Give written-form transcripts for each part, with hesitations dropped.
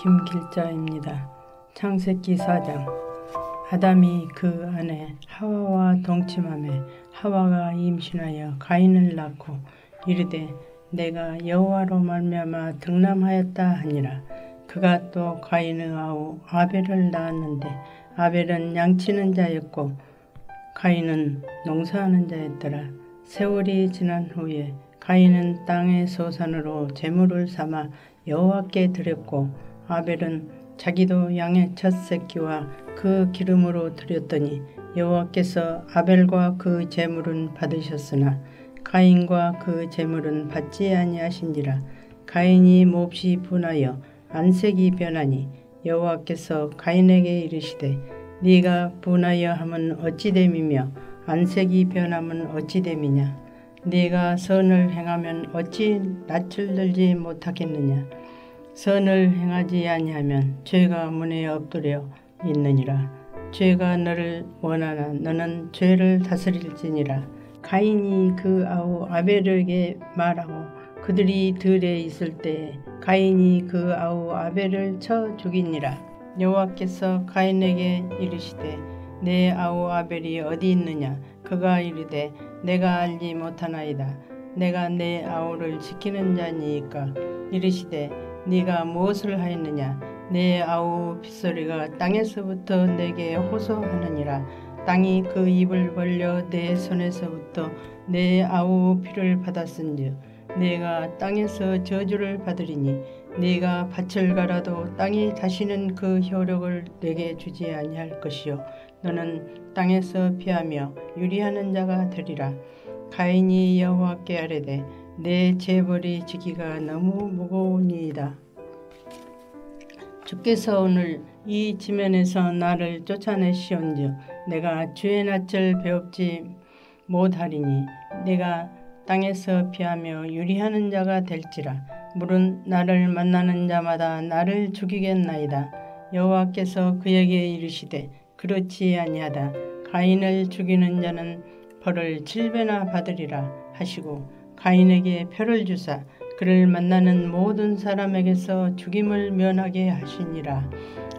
김길자입니다. 창세기 4장. 아담이 그 아내 하와와 동침하매 하와가 임신하여 가인을 낳고 이르되 내가 여호와로 말미암아 득남하였다 하니라. 그가 또 가인의 아우 아벨을 낳았는데 아벨은 양치는 자였고 가인은 농사하는 자였더라. 세월이 지난 후에 가인은 땅의 소산으로 제물을 삼아 여호와께 드렸고 아벨은 자기도 양의 첫 새끼와 그 기름으로 드렸더니 여호와께서 아벨과 그 제물은 받으셨으나 가인과 그 제물은 받지 아니하신지라. 가인이 몹시 분하여 안색이 변하니 여호와께서 가인에게 이르시되 네가 분하여 함은 어찌 됨이며 안색이 변함은 어찌 됨이냐. 네가 선을 행하면 어찌 낯을 들지 못하겠느냐. 선을 행하지 아니하면 죄가 문에 엎드려 있느니라. 죄가 너를 원하나 너는 죄를 다스릴지니라. 가인이 그 아우 아벨에게 말하고 그들이 들에 있을 때에 가인이 그 아우 아벨을 쳐 죽이니라. 여호와께서 가인에게 이르시되 내 아우 아벨이 어디 있느냐. 그가 이르되 내가 알지 못하나이다. 내가 내 아우를 지키는 자니이까. 이르시되 네가 무엇을 하였느냐. 내 아우 핏소리가 땅에서부터 내게 호소하느니라. 땅이 그 입을 벌려 내 손에서부터 내 아우 피를 받았은즉 내가 땅에서 저주를 받으리니 네가 밭을 갈아도 땅이 다시는 그 효력을 내게 주지 아니할 것이요 너는 땅에서 피하며 유리하는 자가 되리라. 가인이 여호와께 아뢰되 내 재벌이 지기가 너무 무거우니이다. 주께서 오늘 이 지면에서 나를 쫓아내시온즉 내가 주의 낯을 배웁지 못하리니 내가 땅에서 피하며 유리하는 자가 될지라. 물은 나를 만나는 자마다 나를 죽이겠나이다. 여호와께서 그에게 이르시되 그렇지 아니하다. 가인을 죽이는 자는 벌을 7배나 받으리라 하시고 가인에게 표를 주사 그를 만나는 모든 사람에게서 죽임을 면하게 하시니라.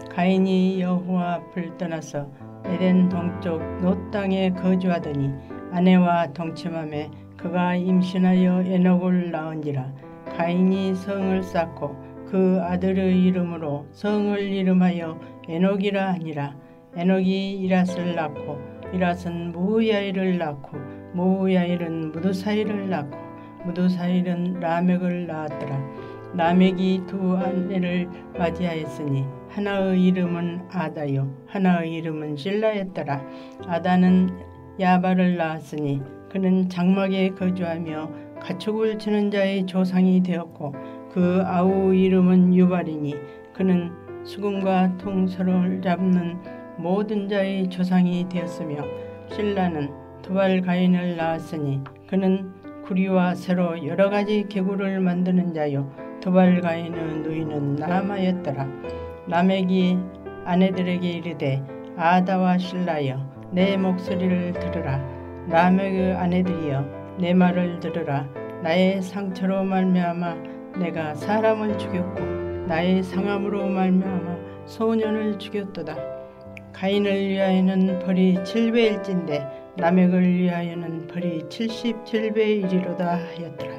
가인이 여호와 앞을 떠나서 에덴 동쪽 놋 땅에 거주하더니 아내와 동침하매 그가 임신하여 에녹을 낳은지라. 가인이 성을 쌓고 그 아들의 이름으로 성을 이름하여 에녹이라 하니라. 에녹이 이랏을 낳고 이랏은 무후야일을 낳고 무후야일은 무드사일을 낳고 무드사일은 라멕을 낳았더라. 라멕이 두 아내를 맞이하였으니 하나의 이름은 아다요 하나의 이름은 실라였더라. 아다는 야발을 낳았으니 그는 장막에 거주하며 가축을 치는 자의 조상이 되었고 그 아우 이름은 유발이니 그는 수금과 통솔을 잡는 모든 자의 조상이 되었으며 실라는 두발 가인을 낳았으니 그는 구리와 새로 여러 가지 기구를 만드는 자요 두발 가인의 누이는 나마였더라. 라멕이 아내들에게 이르되 아다와 실라여 내 목소리를 들으라. 라멕의 아내들이여 내 말을 들으라. 나의 상처로 말미암아 내가 사람을 죽였고 나의 상함으로 말미암아 소년을 죽였도다. 가인을 위하여는 벌이 7배일진데 라멕을 위하여는 벌이 77배이리로다 하였더라.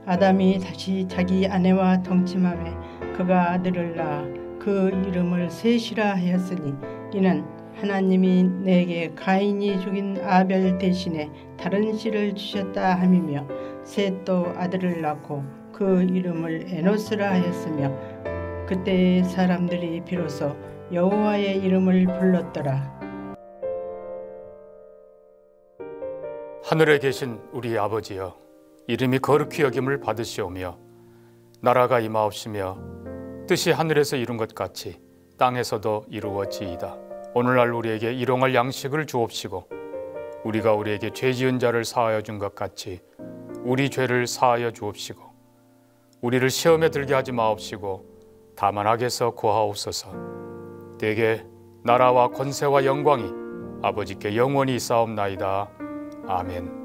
아담이 다시 자기 아내와 동침하매 그가 아들을 낳아 그 이름을 셋이라 하였으니 이는 하나님이 내게 가인이 죽인 아벨 대신에 다른 씨를 주셨다 함이며 셋도 아들을 낳고 그 이름을 에노스라 하였으며 그때의 사람들이 비로소 여호와의 이름을 불렀더라. 하늘에 계신 우리 아버지여, 이름이 거룩히 여김을 받으시오며 나라가 임하옵시며 뜻이 하늘에서 이룬 것 같이 땅에서도 이루어지이다. 오늘날 우리에게 일용할 양식을 주옵시고 우리가 우리에게 죄 지은 자를 사하여 준 것 같이 우리 죄를 사하여 주옵시고 우리를 시험에 들게 하지 마옵시고 다만 악에서 구하옵소서. 대개 나라와 권세와 영광이 아버지께 영원히 있사옵나이다. 아멘.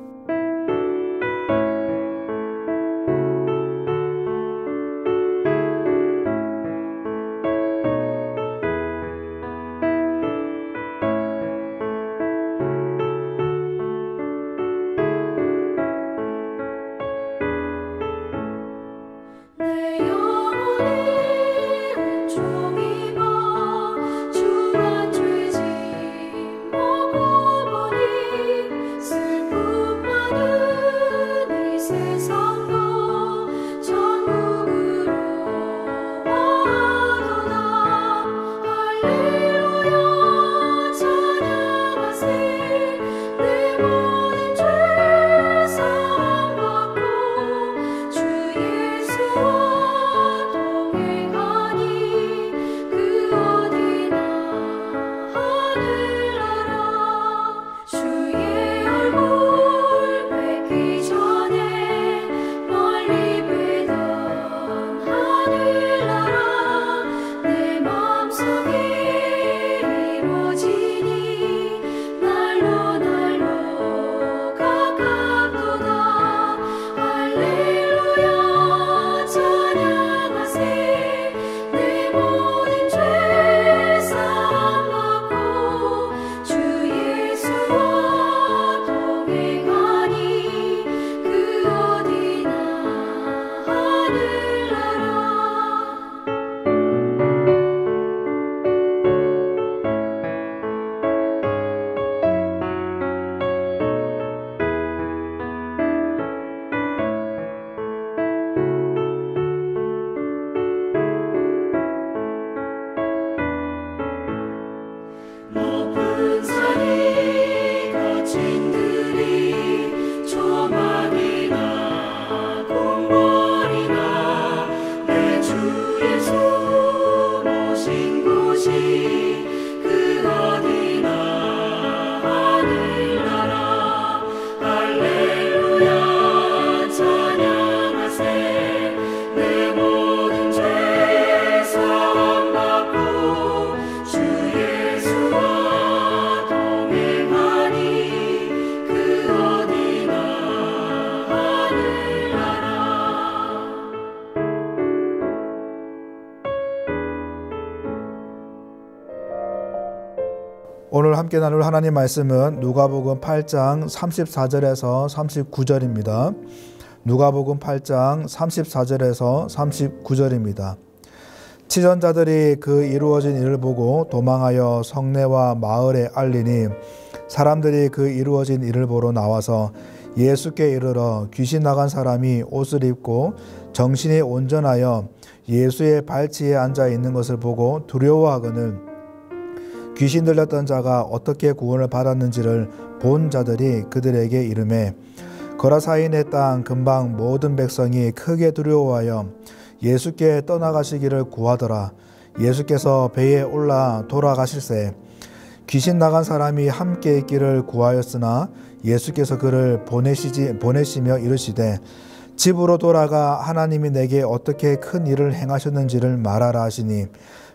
오늘 함께 나눌 하나님 말씀은 누가복음 8장 34절에서 39절입니다. 누가복음 8장 34절에서 39절입니다. 치전자들이 그 이루어진 일을 보고 도망하여 성내와 마을에 알리니 사람들이 그 이루어진 일을 보러 나와서 예수께 이르러 귀신 나간 사람이 옷을 입고 정신이 온전하여 예수의 발치에 앉아 있는 것을 보고 두려워하거늘 귀신 들렸던 자가 어떻게 구원을 받았는지를 본 자들이 그들에게 이르매 거라사인의 땅 근방 모든 백성이 크게 두려워하여 예수께 떠나가시기를 구하더라. 예수께서 배에 올라 돌아가실새 귀신 나간 사람이 함께 있기를 구하였으나 예수께서 그를 보내시며 이르시되 집으로 돌아가 하나님이 내게 어떻게 큰 일을 행하셨는지를 말하라 하시니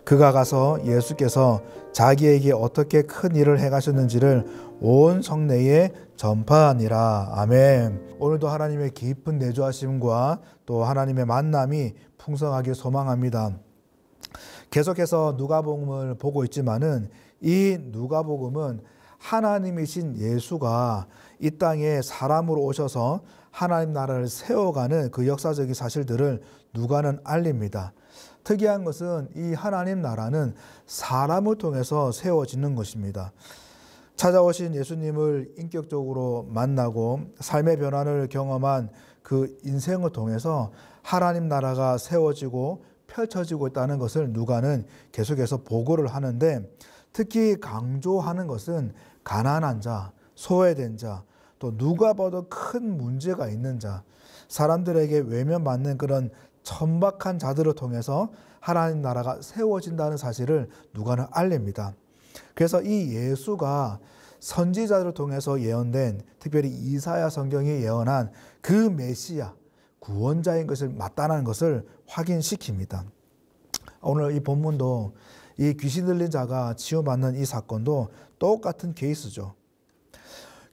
그가 가서 예수께서 자기에게 어떻게 큰 일을 행하셨는지를 온 성내에 전파하니라. 아멘. 오늘도 하나님의 깊은 내주하심과 또 하나님의 만남이 풍성하게 소망합니다. 계속해서 누가복음을 보고 있지만은 이 누가복음은 하나님이신 예수가 이 땅에 사람으로 오셔서 하나님 나라를 세워가는 그 역사적인 사실들을 누가는 알립니다. 특이한 것은 이 하나님 나라는 사람을 통해서 세워지는 것입니다. 찾아오신 예수님을 인격적으로 만나고 삶의 변화를 경험한 그 인생을 통해서 하나님 나라가 세워지고 펼쳐지고 있다는 것을 누가는 계속해서 보고를 하는데 특히 강조하는 것은 가난한 자, 소외된 자, 또 누가 봐도 큰 문제가 있는 자, 사람들에게 외면받는 그런 천박한 자들을 통해서 하나님 나라가 세워진다는 사실을 누가는 알립니다. 그래서 이 예수가 선지자들을 통해서 예언된 특별히 이사야 성경이 예언한 그 메시아 구원자인 것을 맞다는 것을 확인시킵니다. 오늘 이 본문도 이 귀신 들린 자가 치유받는 이 사건도 똑같은 케이스죠.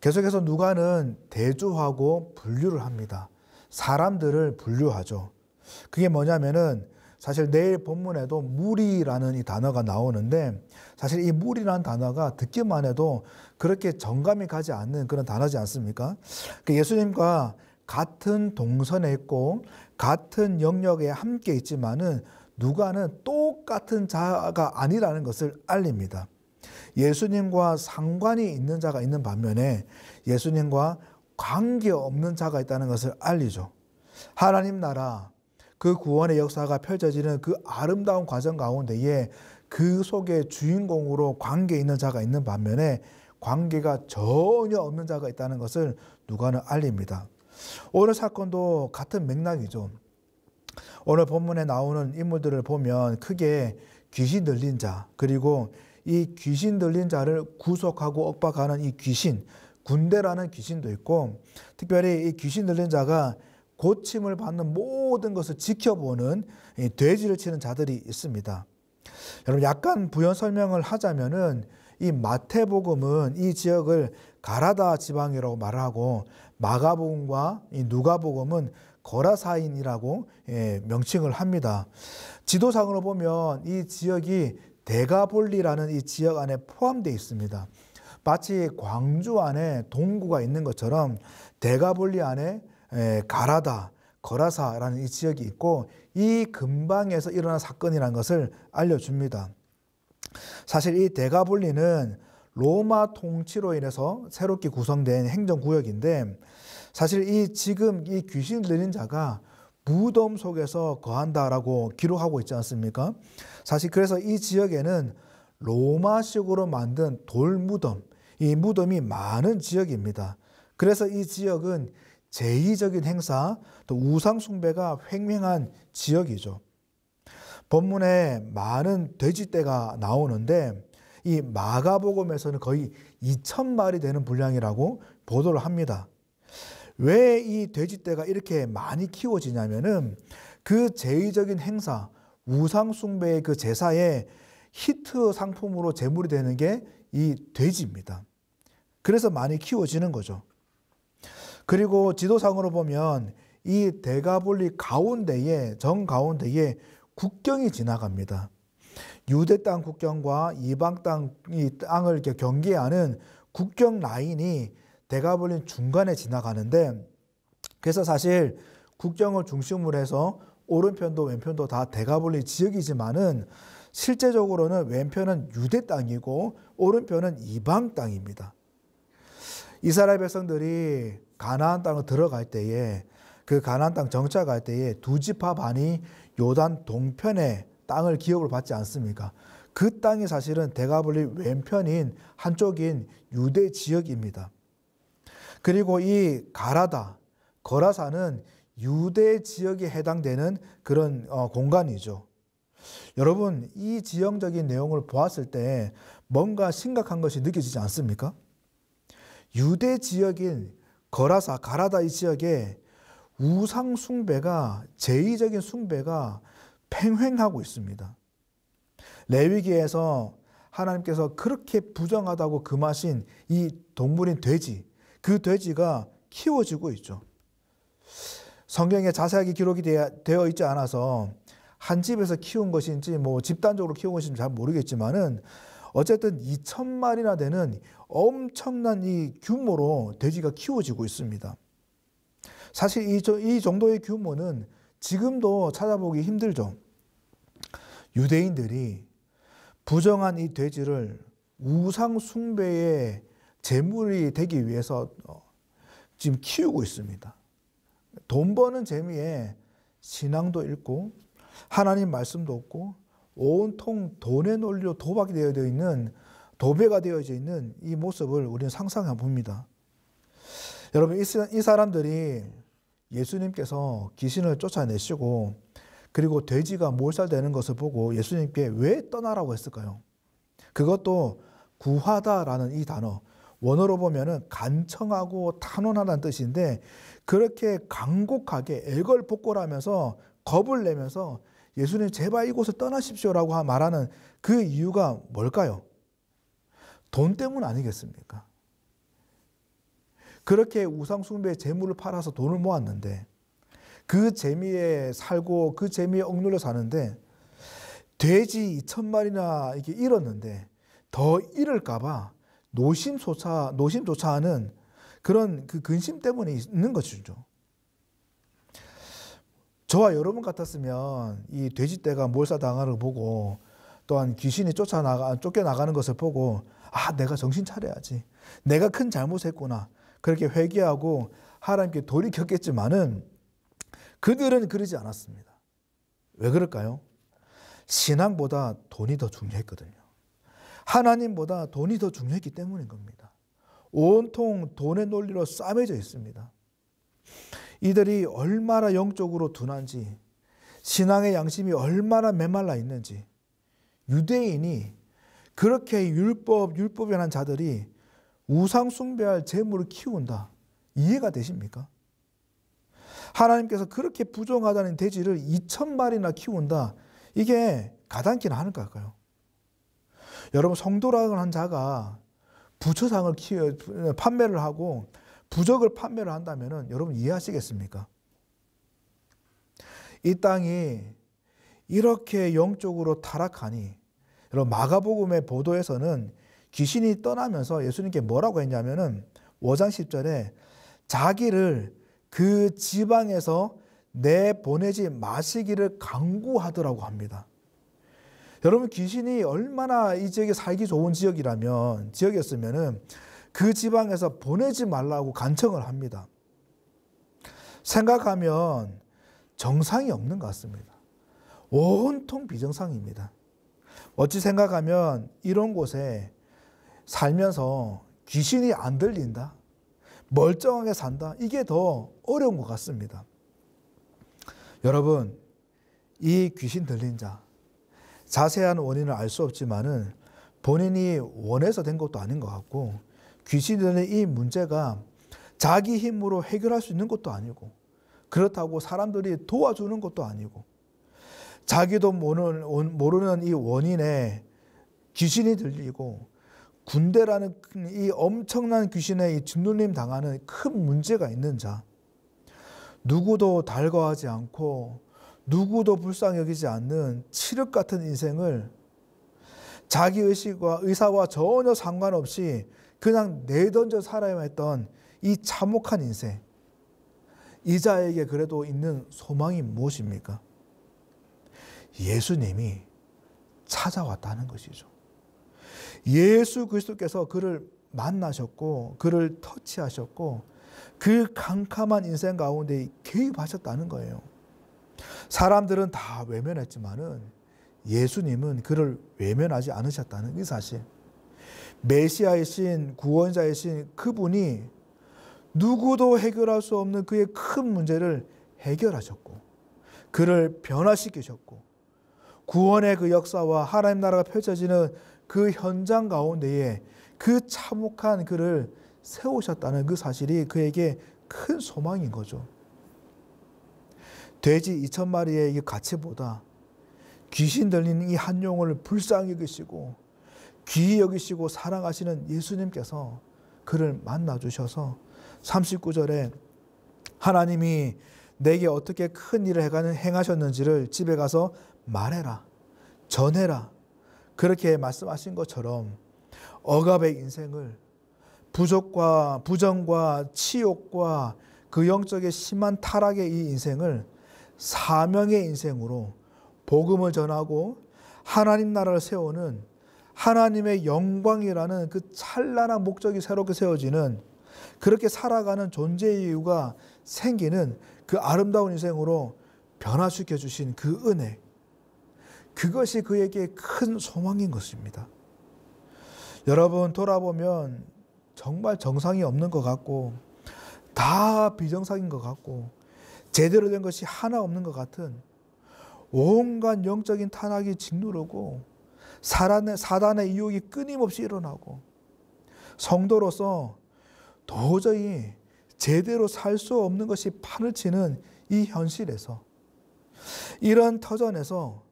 계속해서 누가는 대조하고 분류를 합니다. 사람들을 분류하죠. 그게 뭐냐면은 사실 내일 본문에도 무리라는 이 단어가 나오는데 사실 이 무리라는 단어가 듣기만 해도 그렇게 정감이 가지 않는 그런 단어지 않습니까? 예수님과 같은 동선에 있고 같은 영역에 함께 있지만은 누가는 똑같은 자가 아니라는 것을 알립니다. 예수님과 상관이 있는 자가 있는 반면에 예수님과 관계없는 자가 있다는 것을 알리죠. 하나님 나라, 그 구원의 역사가 펼쳐지는 그 아름다운 과정 가운데에 그 속에 주인공으로 관계 있는 자가 있는 반면에 관계가 전혀 없는 자가 있다는 것을 누가는 알립니다. 오늘 사건도 같은 맥락이죠. 오늘 본문에 나오는 인물들을 보면 크게 귀신 들린 자, 그리고 이 귀신 들린 자를 구속하고 억박하는 이 귀신, 군대라는 귀신도 있고, 특별히 이 귀신 들린 자가 고침을 받는 모든 것을 지켜보는 돼지를 치는 자들이 있습니다. 여러분, 약간 부연 설명을 하자면은 이 마태복음은 이 지역을 가라다 지방이라고 말하고, 마가복음과 이 누가복음은 거라사인이라고 명칭을 합니다. 지도상으로 보면 이 지역이 데가볼리라는 이 지역 안에 포함되어 있습니다. 마치 광주 안에 동구가 있는 것처럼 데가볼리 안에 가라다, 거라사라는 이 지역이 있고, 이 근방에서 일어난 사건이라는 것을 알려줍니다. 사실 이 데가볼리는 로마 통치로 인해서 새롭게 구성된 행정구역인데, 사실 지금 이 귀신 들린 자가 무덤 속에서 거한다라고 기록하고 있지 않습니까? 사실 그래서 이 지역에는 로마식으로 만든 돌무덤, 이 무덤이 많은 지역입니다. 그래서 이 지역은 제의적인 행사, 또 우상숭배가 횡행한 지역이죠. 본문에 많은 돼지떼가 나오는데 이 마가복음에서는 거의 2,000마리 되는 분량이라고 보도를 합니다. 왜 이 돼지떼가 이렇게 많이 키워지냐면은 그 제의적인 행사, 우상숭배의 그 제사에 히트 상품으로 제물이 되는 게 이 돼지입니다. 그래서 많이 키워지는 거죠. 그리고 지도상으로 보면 이 데가볼리 가운데에, 정 가운데에 국경이 지나갑니다. 유대 땅 국경과 이방 땅을 이렇게 경계하는 국경 라인이 데가볼리 중간에 지나가는데, 그래서 사실 국경을 중심으로 해서 오른편도 왼편도 다 데가볼리 지역이지만은 실제적으로는 왼편은 유대 땅이고 오른편은 이방 땅입니다. 이스라엘 백성들이 가나안 땅을 들어갈 때에, 그 가나안 땅 정착할 때에 두 지파 반이 요단 동편의 땅을 기업을 받지 않습니까? 그 땅이 사실은 데가볼리 왼편인 한쪽인 유대 지역입니다. 그리고 이 가라다, 거라사는 유대 지역에 해당되는 그런 공간이죠. 여러분, 이 지형적인 내용을 보았을 때 뭔가 심각한 것이 느껴지지 않습니까? 유대 지역인 거라사, 가라다 이 지역에 우상 숭배가, 제의적인 숭배가 팽행하고 있습니다. 레위기에서 하나님께서 그렇게 부정하다고 금하신 이 동물인 돼지, 그 돼지가 키워지고 있죠. 성경에 자세하게 기록이 되어 있지 않아서 한 집에서 키운 것인지 뭐 집단적으로 키운 것인지 잘 모르겠지만은 어쨌든 2,000마리나 되는 엄청난 이 규모로 돼지가 키워지고 있습니다. 사실 이 정도의 규모는 지금도 찾아보기 힘들죠. 유대인들이 부정한 이 돼지를 우상 숭배의 제물이 되기 위해서 지금 키우고 있습니다. 돈 버는 재미에 신앙도 잃고 하나님 말씀도 없고 온통 돈의 논리로 도박이 되어 있는, 도배가 되어져 있는 이 모습을 우리는 상상해 봅니다. 여러분, 이 사람들이 예수님께서 귀신을 쫓아내시고 그리고 돼지가 몰살되는 것을 보고 예수님께 왜 떠나라고 했을까요? 그것도 구하다라는 이 단어, 원어로 보면은 간청하고 탄원하다는 뜻인데, 그렇게 간곡하게 애걸복걸하면서 겁을 내면서 예수님 제발 이곳을 떠나십시오라고 말하는 그 이유가 뭘까요? 돈 때문 아니겠습니까? 그렇게 우상숭배의 재물을 팔아서 돈을 모았는데, 그 재미에 살고 그 재미에 억눌려 사는데, 돼지 2,000마리나 이렇게 잃었는데 더 잃을까봐 노심조차 하는 그런 그 근심 때문에 있는 것이죠. 저와 여러분 같았으면 이 돼지떼가 몰사당하는 걸 보고 또한 귀신이 쫓겨나가는 것을 보고 내가 정신 차려야지. 내가 큰 잘못했구나. 그렇게 회개하고 하나님께 돌이켰겠지만은 그들은 그러지 않았습니다. 왜 그럴까요? 신앙보다 돈이 더 중요했거든요. 하나님보다 돈이 더 중요했기 때문인 겁니다. 온통 돈의 논리로 싸매져 있습니다. 이들이 얼마나 영적으로 둔한지, 신앙의 양심이 얼마나 메말라 있는지, 유대인이 그렇게 율법이라는 자들이 우상 숭배할 재물을 키운다. 이해가 되십니까? 하나님께서 그렇게 부정하다는 돼지를 2,000마리나 키운다. 이게 가당키나 하는 걸까요? 여러분, 성도라는 한 자가 부처상을 판매를 하고 부적을 판매를 한다면 여러분 이해하시겠습니까? 이 땅이 이렇게 영적으로 타락하니, 여러분 마가복음의 보도에서는 귀신이 떠나면서 예수님께 뭐라고 했냐면은 5장 10절에 자기를 그 지방에서 내보내지 마시기를 강구하더라고 합니다. 여러분, 귀신이 얼마나 이 지역에 살기 좋은 지역이었으면은 그 지방에서 보내지 말라고 간청을 합니다. 생각하면 정상이 없는 것 같습니다. 온통 비정상입니다. 어찌 생각하면 이런 곳에 살면서 귀신이 안 들린다, 멀쩡하게 산다, 이게 더 어려운 것 같습니다. 여러분, 이 귀신 들린 자, 자세한 원인을 알 수 없지만은 본인이 원해서 된 것도 아닌 것 같고, 귀신 들린 이 문제가 자기 힘으로 해결할 수 있는 것도 아니고, 그렇다고 사람들이 도와주는 것도 아니고, 자기도 모르는 이 원인에 귀신이 들리고 군대라는 이 엄청난 귀신의 이 짓눌림 당하는 큰 문제가 있는 자, 누구도 달가워하지 않고 누구도 불쌍히 여기지 않는 칠흑 같은 인생을 자기 의사와 전혀 상관없이 그냥 내던져 살아야만 했던 이 참혹한 인생, 이 자에게 그래도 있는 소망이 무엇입니까? 예수님이 찾아왔다는 것이죠. 예수 그리스도께서 그를 만나셨고 그를 터치하셨고 그 캄캄한 인생 가운데 개입하셨다는 거예요. 사람들은 다 외면했지만은 예수님은 그를 외면하지 않으셨다는 이 사실. 메시아이신 구원자이신 그분이 누구도 해결할 수 없는 그의 큰 문제를 해결하셨고 그를 변화시키셨고 구원의 그 역사와 하나님 나라가 펼쳐지는 그 현장 가운데에 그 참혹한 그를 세우셨다는 그 사실이 그에게 큰 소망인 거죠. 돼지 2,000마리의 이 가치보다 귀신 들리는 이 한 영혼을 불쌍히 여기시고 귀히 여기시고 사랑하시는 예수님께서 그를 만나주셔서 39절에 하나님이 내게 어떻게 큰 일을 행하셨는지를 집에 가서 말해라, 전해라, 그렇게 말씀하신 것처럼 억압의 인생을 부정과 치욕과 그 영적의 심한 타락의 이 인생을 사명의 인생으로 복음을 전하고 하나님 나라를 세우는 하나님의 영광이라는 그 찬란한 목적이 새롭게 세워지는, 그렇게 살아가는 존재의 이유가 생기는 그 아름다운 인생으로 변화시켜 주신 그 은혜, 그것이 그에게 큰 소망인 것입니다. 여러분, 돌아보면 정말 정상이 없는 것 같고 다 비정상인 것 같고 제대로 된 것이 하나 없는 것 같은 온갖 영적인 탄압이 짓누르고 사단의 유혹이 끊임없이 일어나고 성도로서 도저히 제대로 살 수 없는 것이 판을 치는 이 현실에서, 이런 터전에서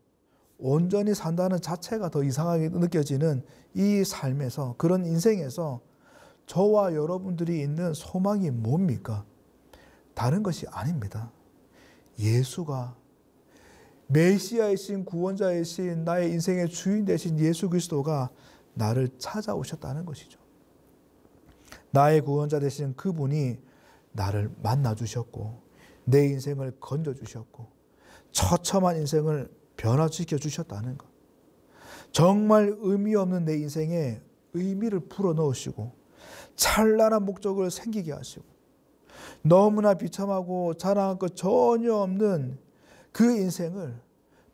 온전히 산다는 자체가 더 이상하게 느껴지는 이 삶에서, 그런 인생에서 저와 여러분들이 있는 소망이 뭡니까? 다른 것이 아닙니다. 예수가 메시아이신 구원자이신 나의 인생의 주인 되신 예수 그리스도가 나를 찾아오셨다는 것이죠. 나의 구원자 되신 그분이 나를 만나주셨고 내 인생을 건져주셨고 처참한 인생을 변화시켜 주셨다는 것. 정말 의미 없는 내 인생에 의미를 불어넣으시고 찬란한 목적을 생기게 하시고 너무나 비참하고 자랑할 것 전혀 없는 그 인생을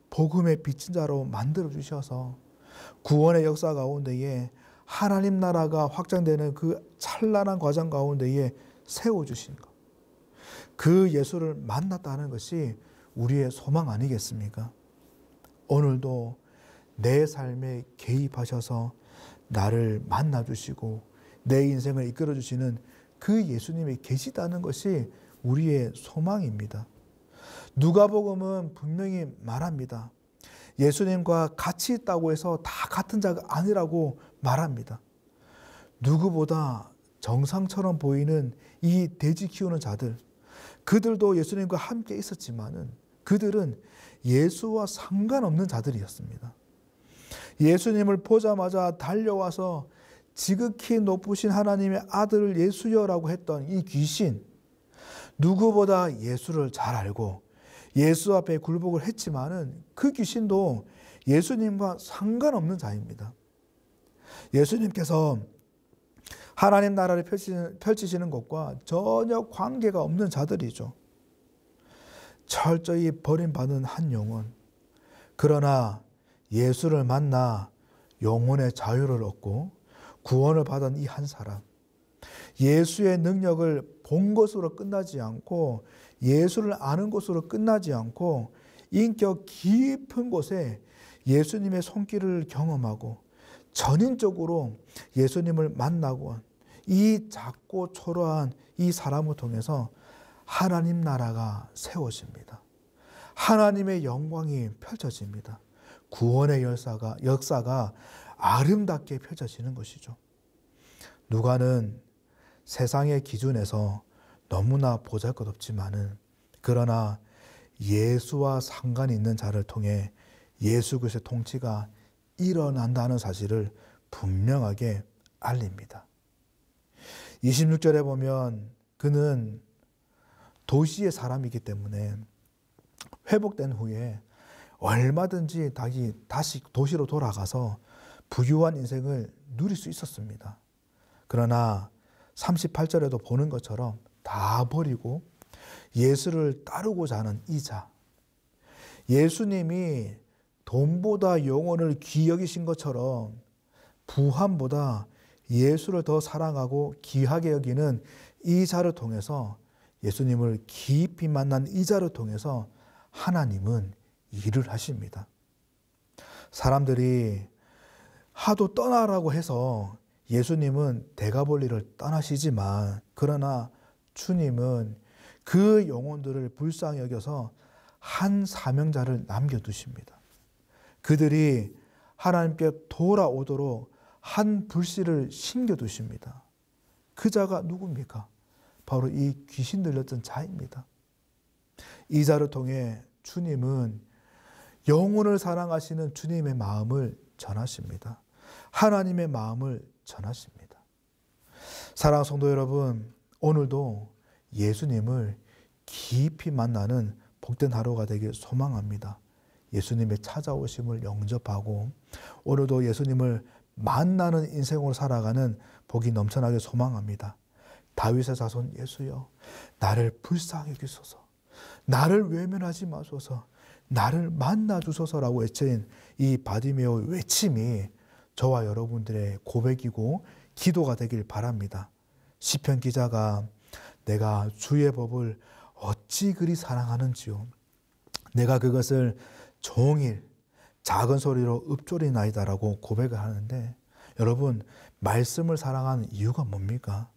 복음의 빚진 자로 만들어 주셔서 구원의 역사 가운데에 하나님 나라가 확장되는 그 찬란한 과정 가운데에 세워주신 것. 그 예수를 만났다는 것이 우리의 소망 아니겠습니까? 오늘도 내 삶에 개입하셔서 나를 만나주시고 내 인생을 이끌어주시는 그 예수님이 계시다는 것이 우리의 소망입니다. 누가복음은 분명히 말합니다. 예수님과 같이 있다고 해서 다 같은 자가 아니라고 말합니다. 누구보다 정상처럼 보이는 이 돼지 키우는 자들, 그들도 예수님과 함께 있었지만은 그들은 예수와 상관없는 자들이었습니다. 예수님을 보자마자 달려와서 지극히 높으신 하나님의 아들 예수여라고 했던 이 귀신, 누구보다 예수를 잘 알고 예수 앞에 굴복을 했지만은 그 귀신도 예수님과 상관없는 자입니다. 예수님께서 하나님 나라를 펼치시는 것과 전혀 관계가 없는 자들이죠. 철저히 버림받은 한 영혼. 그러나 예수를 만나 영혼의 자유를 얻고 구원을 받은 이 한 사람. 예수의 능력을 본 것으로 끝나지 않고 예수를 아는 것으로 끝나지 않고 인격 깊은 곳에 예수님의 손길을 경험하고 전인적으로 예수님을 만나고 이 작고 초라한 이 사람을 통해서 하나님 나라가 세워집니다. 하나님의 영광이 펼쳐집니다. 구원의 역사가 아름답게 펼쳐지는 것이죠. 누가는 세상의 기준에서 너무나 보잘것없지만은 그러나 예수와 상관이 있는 자를 통해 예수 그리스도의 통치가 일어난다는 사실을 분명하게 알립니다. 26절에 보면 그는 도시의 사람이기 때문에 회복된 후에 얼마든지 다시 도시로 돌아가서 부유한 인생을 누릴 수 있었습니다. 그러나 38절에도 보는 것처럼 다 버리고 예수를 따르고자 하는 이 자, 예수님이 돈보다 영혼을 귀히 여기신 것처럼 부함보다 예수를 더 사랑하고 귀하게 여기는 이 자를 통해서 예수님을 깊이 만난 이 자를 통해서 하나님은 일을 하십니다. 사람들이 하도 떠나라고 해서 예수님은 대가볼리를 떠나시지만 그러나 주님은 그 영혼들을 불쌍히 여겨서 한 사명자를 남겨두십니다. 그들이 하나님께 돌아오도록 한 불씨를 심겨두십니다. 그 자가 누굽니까? 바로 이 귀신 들렸던 자입니다. 이 자를 통해 주님은 영혼을 사랑하시는 주님의 마음을 전하십니다. 하나님의 마음을 전하십니다. 사랑하는 성도 여러분, 오늘도 예수님을 깊이 만나는 복된 하루가 되길 소망합니다. 예수님의 찾아오심을 영접하고 오늘도 예수님을 만나는 인생으로 살아가는 복이 넘쳐나게 소망합니다. 다윗의 자손 예수여, 나를 불쌍히 여기소서, 나를 외면하지 마소서, 나를 만나 주소서라고 외친 이 바디메오의 외침이 저와 여러분들의 고백이고 기도가 되길 바랍니다. 시편 기자가 내가 주의 법을 어찌 그리 사랑하는지요. 내가 그것을 종일 작은 소리로 읊조리나이다라고 고백을 하는데, 여러분, 말씀을 사랑하는 이유가 뭡니까?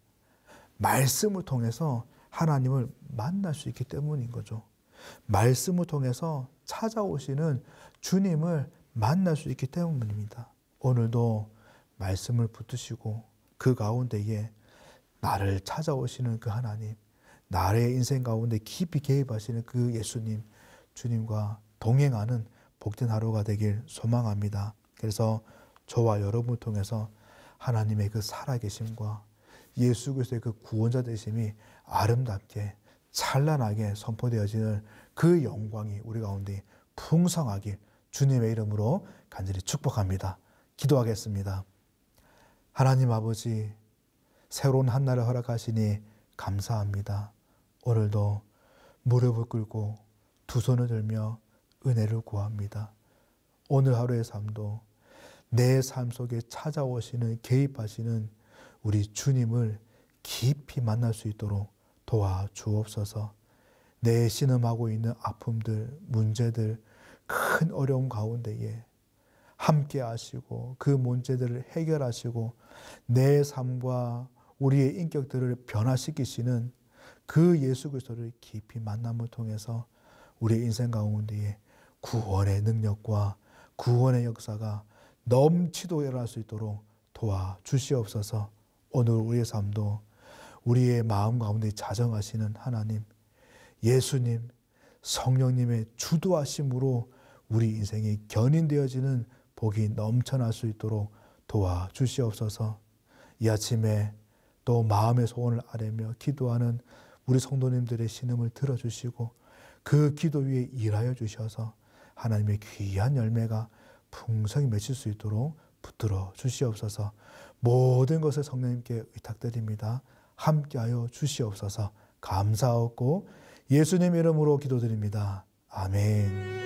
말씀을 통해서 하나님을 만날 수 있기 때문인 거죠. 말씀을 통해서 찾아오시는 주님을 만날 수 있기 때문입니다. 오늘도 말씀을 붙드시고 그 가운데에 나를 찾아오시는 그 하나님, 나의 인생 가운데 깊이 개입하시는 그 예수님, 주님과 동행하는 복된 하루가 되길 소망합니다. 그래서 저와 여러분을 통해서 하나님의 그 살아계심과 예수 그리스도의 그 구원자 되심이 아름답게 찬란하게 선포되어지는 그 영광이 우리 가운데 풍성하길 주님의 이름으로 간절히 축복합니다. 기도하겠습니다. 하나님 아버지, 새로운 한 날을 허락하시니 감사합니다. 오늘도 무릎을 꿇고 두 손을 들며 은혜를 구합니다. 오늘 하루의 삶도 내 삶 속에 찾아오시는, 개입하시는 우리 주님을 깊이 만날 수 있도록 도와주옵소서. 내 신음하고 있는 아픔들, 문제들, 큰 어려움 가운데에 함께 하시고 그 문제들을 해결하시고 내 삶과 우리의 인격들을 변화시키시는 그 예수 그리스도를 깊이 만남을 통해서 우리의 인생 가운데에 구원의 능력과 구원의 역사가 넘치도록 일어날 수 있도록 도와주시옵소서. 오늘 우리의 삶도 우리의 마음 가운데 자정하시는 하나님, 예수님, 성령님의 주도하심으로 우리 인생이 견인되어지는 복이 넘쳐날 수 있도록 도와주시옵소서. 이 아침에 또 마음의 소원을 아뢰며 기도하는 우리 성도님들의 신음을 들어주시고 그 기도 위에 일하여 주셔서 하나님의 귀한 열매가 풍성히 맺힐 수 있도록 붙들어 주시옵소서. 모든 것을 성령님께 의탁드립니다. 함께하여 주시옵소서. 감사하고 예수님 이름으로 기도드립니다. 아멘.